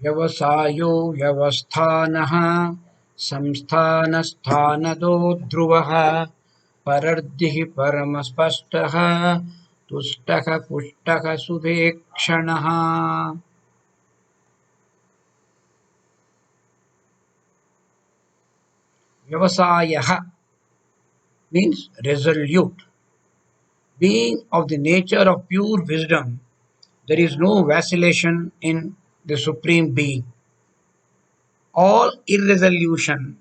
व्यवसायो व्यवस्थानः संस्थानस्थानदो ध्रुवः परर्दिः परमस्पष्टः तुष्टः पुष्टः सुवेक्षणः. Vyavasayah means resolute. Being of the nature of pure wisdom, there is no vacillation in the Supreme Being. All irresolution,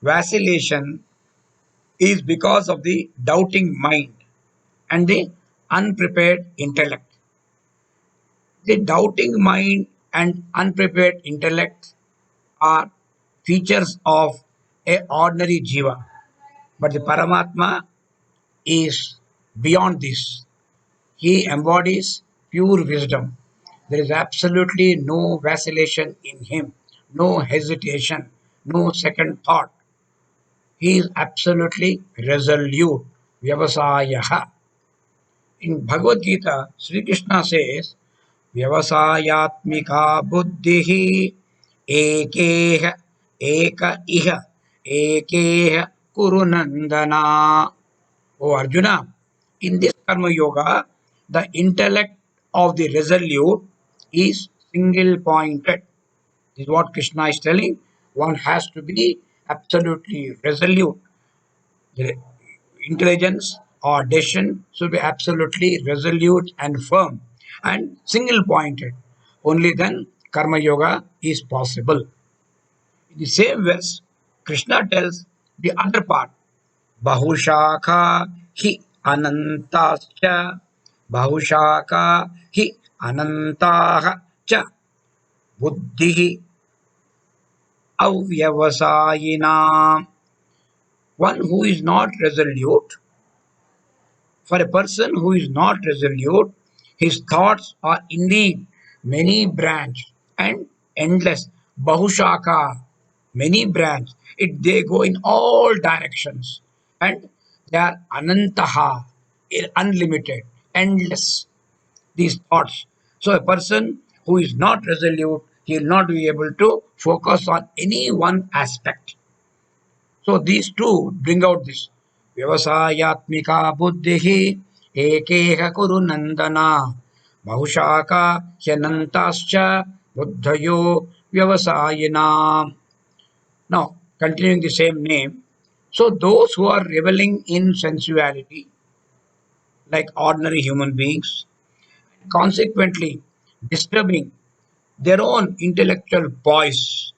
vacillation is because of the doubting mind and the unprepared intellect. The doubting mind and unprepared intellect are features of a ordinary jiva, but the Paramatma is beyond this. He embodies pure wisdom. There is absolutely no vacillation in him, no hesitation, no second thought. He is absolutely resolute. Vyavasayaha. In Bhagavad Gita, Sri Krishna says, Vyavasayatmika buddhihi ekeh eka iha ekeh kurunandana. O Arjuna, in this Karma Yoga, the intellect of the resolute is single pointed. This is what Krishna is telling. One has to be absolutely resolute. The intelligence or decision should be absolutely resolute and firm and single pointed. Only then Karma Yoga is possible. In the same verse, Krishna tells the other part, Bahushaka hi anantascha Bahushaka hi anantaha cha buddhi avyavasayinam. One who is not resolute, for a person who is not resolute, his thoughts are indeed many branched and endless. Bahushaka, many branch. They go in all directions, and they are anantaha, unlimited, endless. These thoughts. So a person who is not resolute, he will not be able to focus on any one aspect. So these two bring out this. Vyavasayatmika buddhihi ekeha kuru nandana bahushaka hyanantascha buddhayo vyavasayina. Now, continuing the same name. So those who are reveling in sensuality, like ordinary human beings, consequently disturbing their own intellectual poise,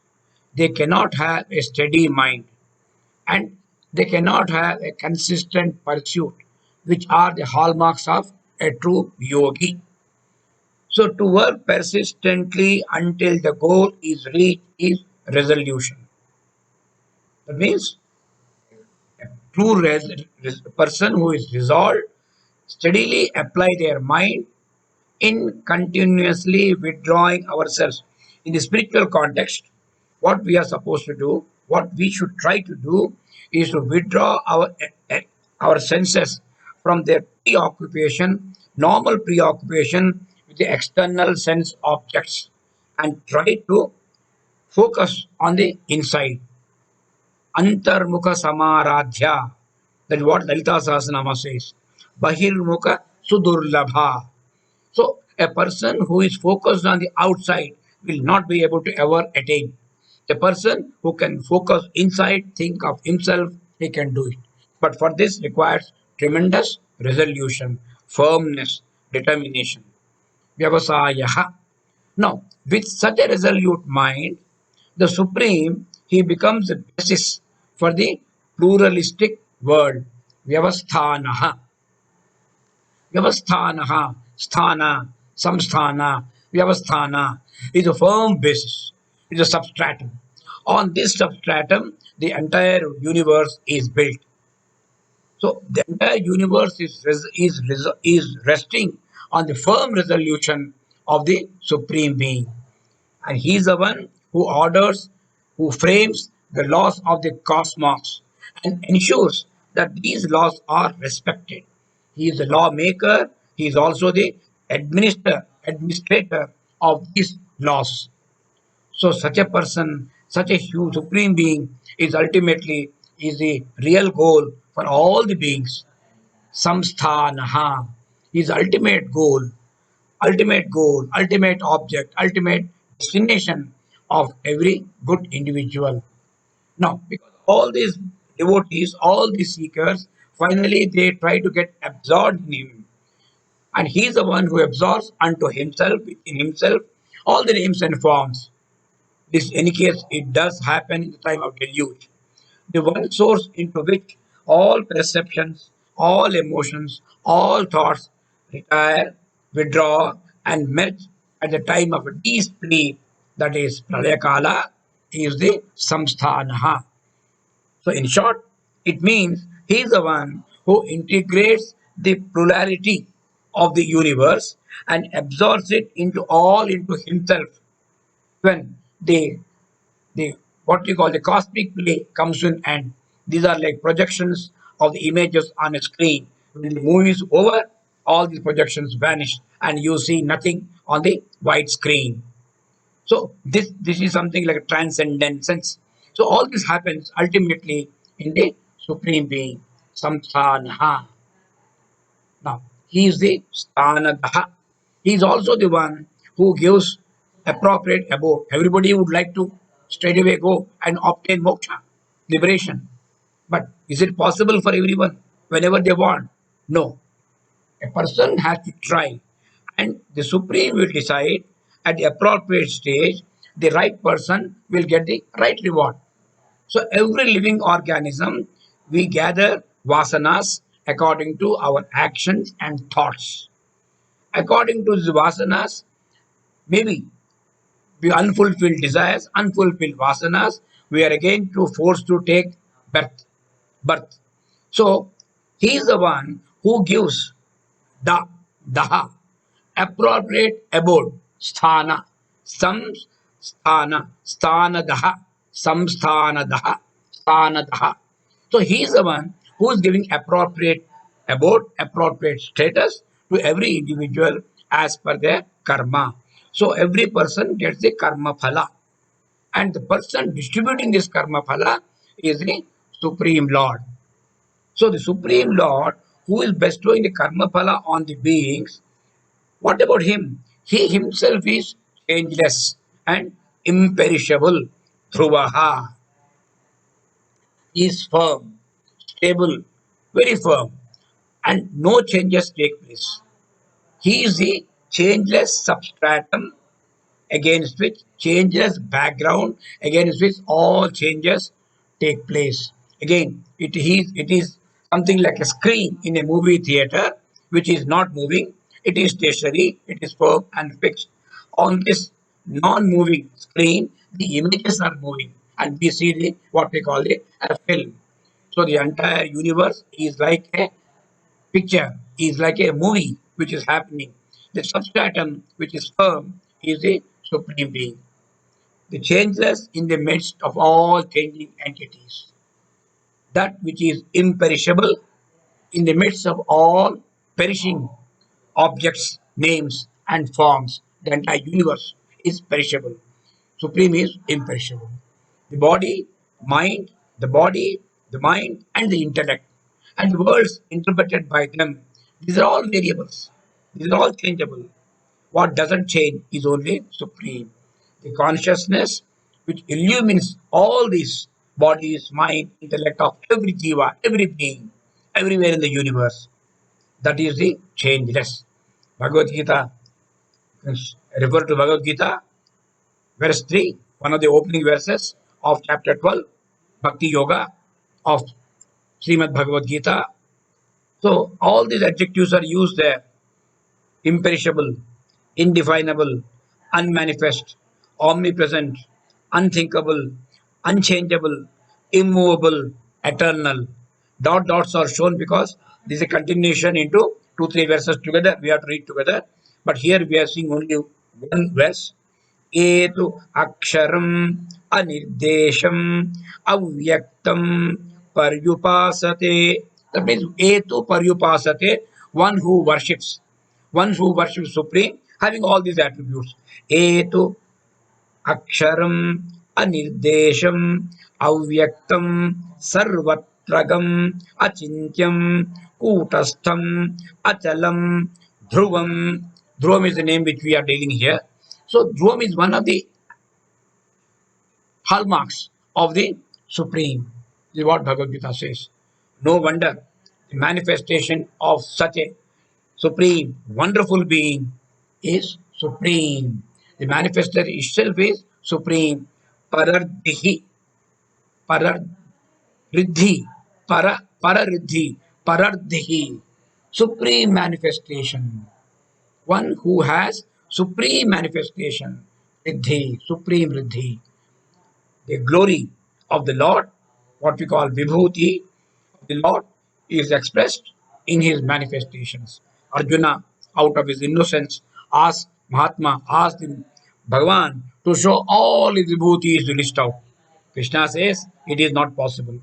they cannot have a steady mind and they cannot have a consistent pursuit, which are the hallmarks of a true yogi. So, to work persistently until the goal is reached is resolution. That means true person who is resolved steadily apply their mind in continuously withdrawing ourselves. In the spiritual context, what we are supposed to do, what we should try to do, is to withdraw our senses from their preoccupation, normal preoccupation with the external sense objects, and try to focus on the inside. Antarmukha Samaradhya. That is what Lalita Sahasranama says. Bahirmukha Sudurlabha. So, a person who is focused on the outside will not be able to ever attain. A person who can focus inside, think of himself, he can do it. But for this requires tremendous resolution, firmness, determination. Vyavasayaha. Now, with such a resolute mind, the Supreme, he becomes the basis for the pluralistic world. Vyavasthanaha. Vyavasthanaha, sthana, samsthana, vyavasthana is a firm basis, it is a substratum. On this substratum, the entire universe is built. So the entire universe is resting on the firm resolution of the Supreme Being. And he is the one who orders, who frames the laws of the cosmos and ensures that these laws are respected. He is the lawmaker, he is also the administrator of these laws. So such a person, such a huge supreme being is ultimately is the real goal for all the beings. Samsthanaha is ultimate goal, ultimate object, ultimate destination of every good individual. Now, because all these devotees, all these seekers, finally they try to get absorbed in him. And he is the one who absorbs unto himself, within himself, all the names and forms. This, in any case, it does happen in the time of deluge. The one source into which all perceptions, all emotions, all thoughts retire, withdraw, and merge at the time of a deep sleep, that is Pralayakala, is the Samsthanaha. So, in short, it means he is the one who integrates the plurality of the universe and absorbs it into all into himself. When the what you call the cosmic play comes to an end, these are like projections of the images on a screen. When the movie is over, all these projections vanish and you see nothing on the white screen. So this is something like a transcendent sense. So all this happens ultimately in the supreme being, Samsthanaha. Now he is the Sthanadaha. He is also the one who gives appropriate abode. Everybody would like to straight away go and obtain moksha, liberation. But is it possible for everyone whenever they want? No. A person has to try, and the Supreme will decide at the appropriate stage, the right person will get the right reward. So, every living organism, we gather vasanas according to our actions and thoughts. According to the vasanas, maybe the unfulfilled desires, unfulfilled vasanas, we are again to forced to take birth. birth. So, he is the one who gives the daha appropriate abode sthana samsthanadaha samsthanadaha sthanadaha. So he is the one who is giving appropriate abode, appropriate status to every individual as per their karma. So every person gets the karma phala, and the person distributing this karma phala is the supreme lord. So the supreme lord who is bestowing the karma phala on the beings, what about him? He himself is changeless and imperishable. Dhruvaha. He is firm, stable, very firm, and no changes take place. He is the changeless substratum against which changeless background, against which all changes take place. Again, it is something like a screen in a movie theater which is not moving. It is stationary, it is firm and fixed. On this non-moving screen, the images are moving, and we see the what we call it a film. So the entire universe is like a picture, is like a movie which is happening. The substratum, which is firm, is the supreme being, the changeless in the midst of all changing entities, that which is imperishable in the midst of all perishing objects, names, and forms. The entire universe is perishable. Supreme is imperishable. The body, mind, the body, the mind, and the intellect, and the worlds interpreted by them. These are all variables. These are all changeable. What doesn't change is only supreme. The consciousness which illumines all these bodies, mind, intellect of every jiva, every being, everywhere in the universe. That is the changeless. Bhagavad Gita, refer to Bhagavad Gita, verse 3, one of the opening verses of chapter 12, Bhakti Yoga of Srimad Bhagavad Gita. So all these adjectives are used there: imperishable, indefinable, unmanifest, omnipresent, unthinkable, unchangeable, immovable, eternal. Dot dots are shown because this is a continuation into two, three verses together. We have to read together. But here we are seeing only one verse. Etu aksharam anirdesham avyaktam paryupasate. That means etu paryupasate, one who worships Supreme, having all these attributes. Etu అక్షరం అనిర్దేశం అవ్యక్తం సర్వత్రగం అచింత్యం కూటస్థం అచలం ధ్రువం. Dhruvam is the name which we are dealing here. So Dhruvam is one of the hallmarks of the Supreme. This is what Bhagavad Gita says. No wonder the manifestation of such a supreme, wonderful being is supreme. The manifester itself is supreme. Parardhihi, parariddhi, parariddhi, parardhihi. Supreme manifestation. One who has supreme manifestation. Riddhi, supreme riddhi. The glory of the Lord, what we call Vibhuti of the Lord, is expressed in his manifestations. Arjuna, out of his innocence, asked Mahatma, asked him, Bhagavan, to show all his Vibhutis to list out. Krishna says, it is not possible.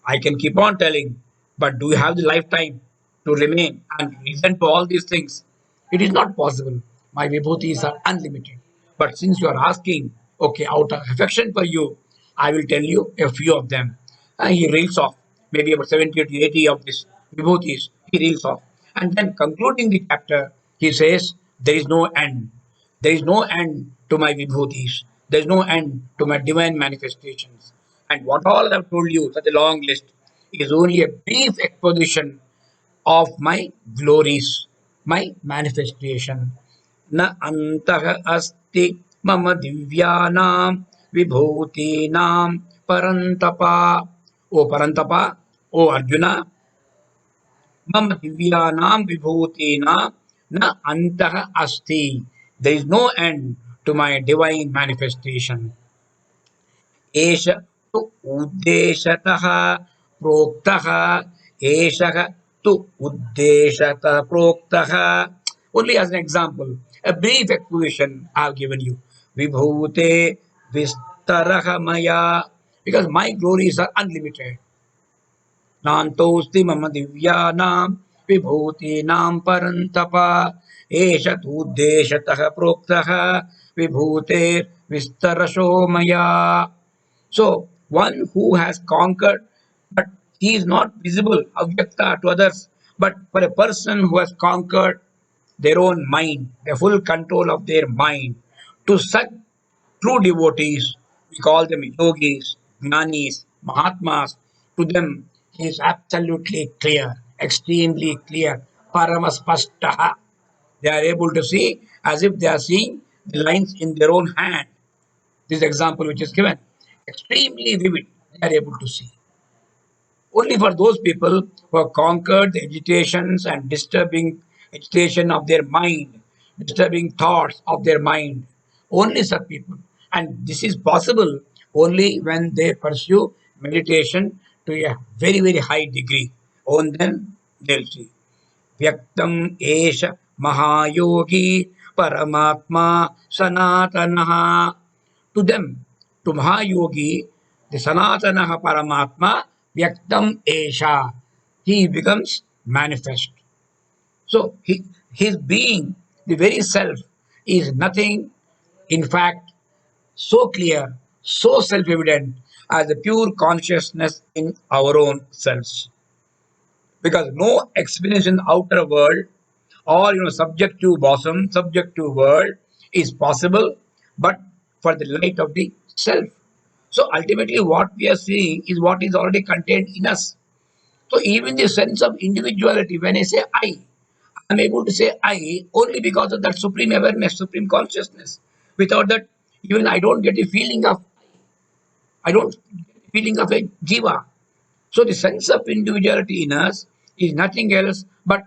I can keep on telling, but do you have the lifetime to remain and listen to all these things? It is not possible. My vibhutis are unlimited. But since you are asking, okay, out of affection for you, I will tell you a few of them. And he reels off maybe about 70 to 80 of these vibhutis. He reels off. And then concluding the chapter, he says, there is no end. There is no end to my vibhutis. There is no end to my divine manifestations. And what all I have told you, such a long list, is only a brief exposition of my glories, my manifestation. Na antah asti mama divyanam vibhutinam parantapa. O Parantapa, O Arjuna, mama divyanam vibhutinam na antah asti. There is no end to my divine manifestation. एष तु उद्देशतः प्रोक्तः एषः तु उद्देशतः प्रोक्तः. Only as an example, a brief exposition I have given you. Vibhute vistarah maya, because my glories are unlimited. नान्तोऽस्ति मम दिव्यानां विभूतीनां परन्तप एष तूद्देशतः प्रोक्तः विभूतेर्विस्तरशो मया. So, one who has conquered, but he is not visible, avyakta to others. But for a person who has conquered their own mind, the full control of their mind, to such true devotees, we call them yogis, jnanis, mahatmas, to them he is absolutely clear, extremely clear, paramaspastaha. They are able to see as if they are seeing the lines in their own hand. This example which is given, extremely vivid, they are able to see. Only for those people who have conquered the agitations and disturbing agitation of their mind, disturbing thoughts of their mind. Only such people. And this is possible only when they pursue meditation to a very, very high degree. Only then they'll see. Vyaktam esha Mahayogi Paramatma Sanatanaha. To them, to Mahayogi, the Sanatana Paramatma, Vyaktam Esha, he becomes manifest. So his being, the very self, is nothing, in fact, so clear, so self evident as the pure consciousness in our own selves. Because no experience in the outer world or subjective bosom, subjective world is possible but for the light of the self. So ultimately what we are seeing is what is already contained in us. So even the sense of individuality, when I say I'm able to say I only because of that supreme awareness, supreme consciousness. Without that, even I don't get the feeling of I don't get the feeling of a jiva. So the sense of individuality in us is nothing else but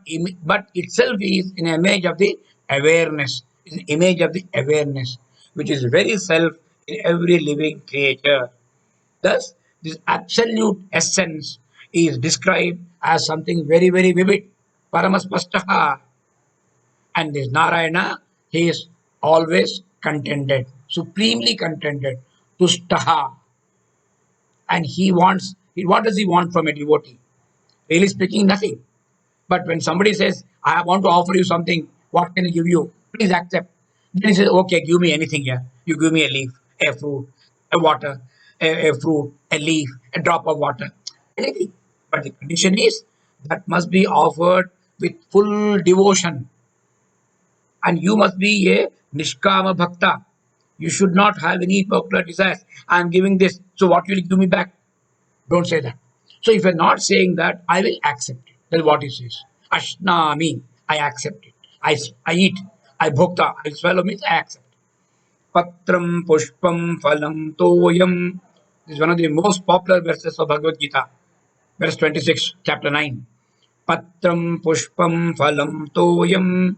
itself is an image of the awareness, is an image of the awareness, which is very self in every living creature. Thus, this absolute essence is described as something very, very vivid. Paramaspastaha. And this Narayana, he is always contented, supremely contented. Tustaha. And he wants, what does he want from a devotee? Really speaking, nothing. But when somebody says, I want to offer you something, what can I give you? Please accept. Then he says, okay, give me anything here. You give me a leaf, a fruit, a water, a fruit, a leaf, a drop of water, anything. But the condition is that must be offered with full devotion, and you must be a nishkama bhakta. You should not have any particular desires. I am giving this, so what will you give me back? Don't say that. So if you're not saying that, I will accept it. That's what he says. Ashnami, I accept it. I eat. I bhokta, I swallow means I accept. Patram pushpam phalam toyam. This is one of the most popular verses of Bhagavad Gita. Verse 26, chapter 9. Patram pushpam phalam toyam.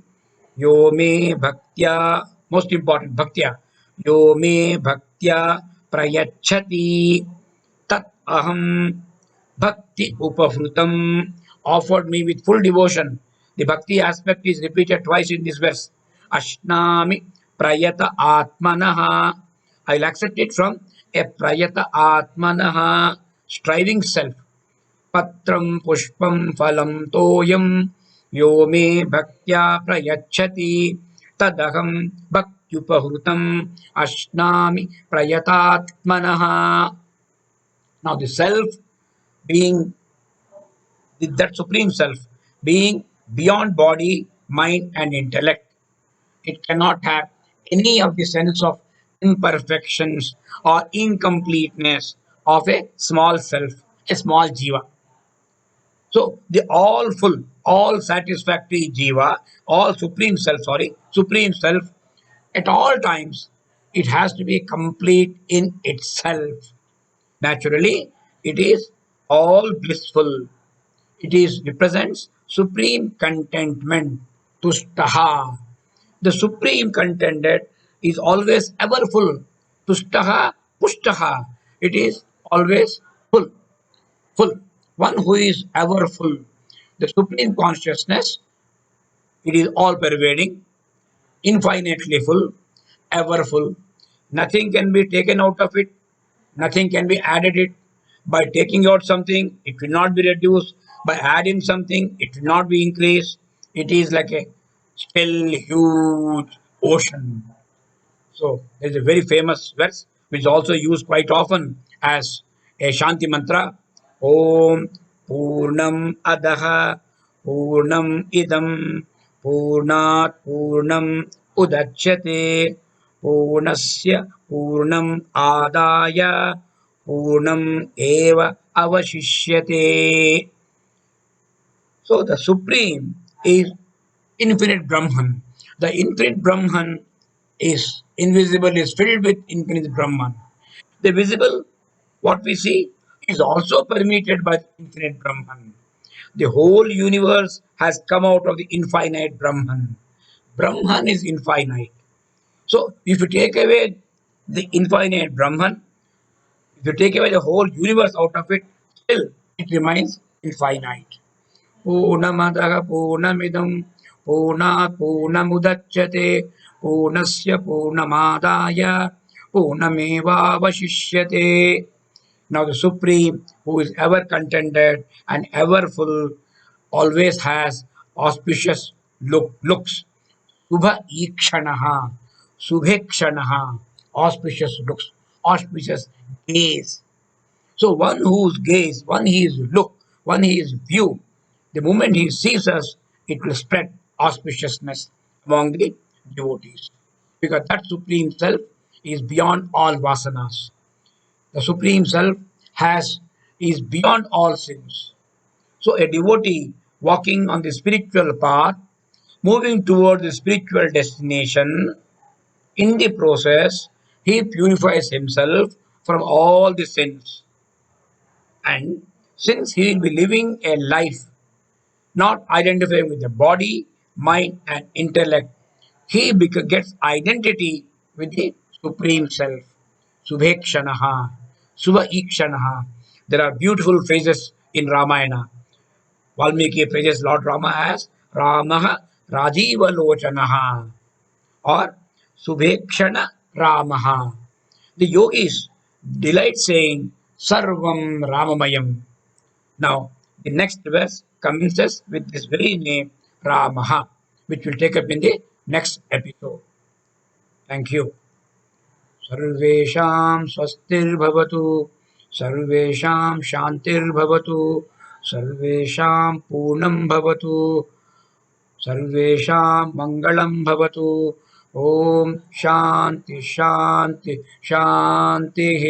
Yo me bhaktya. Most important, bhaktya. Yo me bhaktya prayachati. Tat aham bhakti upahrutam, offered me with full devotion. The bhakti aspect is repeated twice in this verse. Ashnami prayata atmanaha. I will accept it from a prayata atmanaha, striving self. Patram pushpam phalam toyam yo me bhaktya prayachati tadaham bhakyupahrutam ashnami prayatatmanaha. Now the self being that supreme self, being beyond body, mind, and intellect. It cannot have any of the sense of imperfections or incompleteness of a small self, a small jiva. So the all full, all satisfactory jiva, all supreme self, at all times, it has to be complete in itself. Naturally, it is all blissful. It is represents supreme contentment, tustaha. The supreme contented is always ever full. Tustaha, pushtaha. It is always full, full. One who is ever full. The supreme consciousness, it is all pervading, infinitely full, ever full. Nothing can be taken out of it, nothing can be added it. By taking out something, it will not be reduced. By adding something, it will not be increased. It is like a still huge ocean. So there is a very famous verse which is also used quite often as a Shanti mantra. Om Purnam Adaha Purnam Idam Purnat Purnam Udachyate Purnasya Purnam Adaya Purnam Eva Avashishyate. So the Supreme is infinite Brahman. The infinite Brahman is invisible, is filled with infinite Brahman. The visible, what we see, is also permeated by infinite Brahman. The whole universe has come out of the infinite Brahman. Brahman is infinite. So if you take away the infinite Brahman, if you take away the whole universe out of it, still it remains infinite. पूर्णमदः पूर्णमिदं पूर्णात् पूर्णमुदच्यते पूर्णस्य पूर्णमादाय पूर्णमेवावशिष्यते. Now the Supreme, who is ever contented and ever full, always has auspicious looks. Subha ikshanaha, subhekshanaha, auspicious looks, auspicious gaze. So one whose gaze, one his look, one his view, the moment he sees us, it will spread auspiciousness among the devotees. Because that Supreme Self is beyond all vasanas. The Supreme Self has is beyond all sins. So a devotee walking on the spiritual path, moving toward the spiritual destination, in the process, he purifies himself from all the sins. And since he will be living a life not identifying with the body, mind, and intellect, he gets identity with the Supreme Self. Subhekshanaha, Subhaikshanaha. There are beautiful phrases in Ramayana. Valmiki praises Lord Rama as Ramaha Rajiva Lochanaha or Subhekshana Ramaha. The yogis delight saying Sarvam Ramamayam. Now, the next verse commences with this very name, Ramaha, which will take up in the next episode. Thank you. सर्वेषां स्वस्तिर्भवतु, सर्वेषां शान्तिर्भवतु, सर्वेषां पूर्णं भवतु, सर्वेषां मङ्गलं भवतु। ॐ शान्ति शान्ति शान्तिः।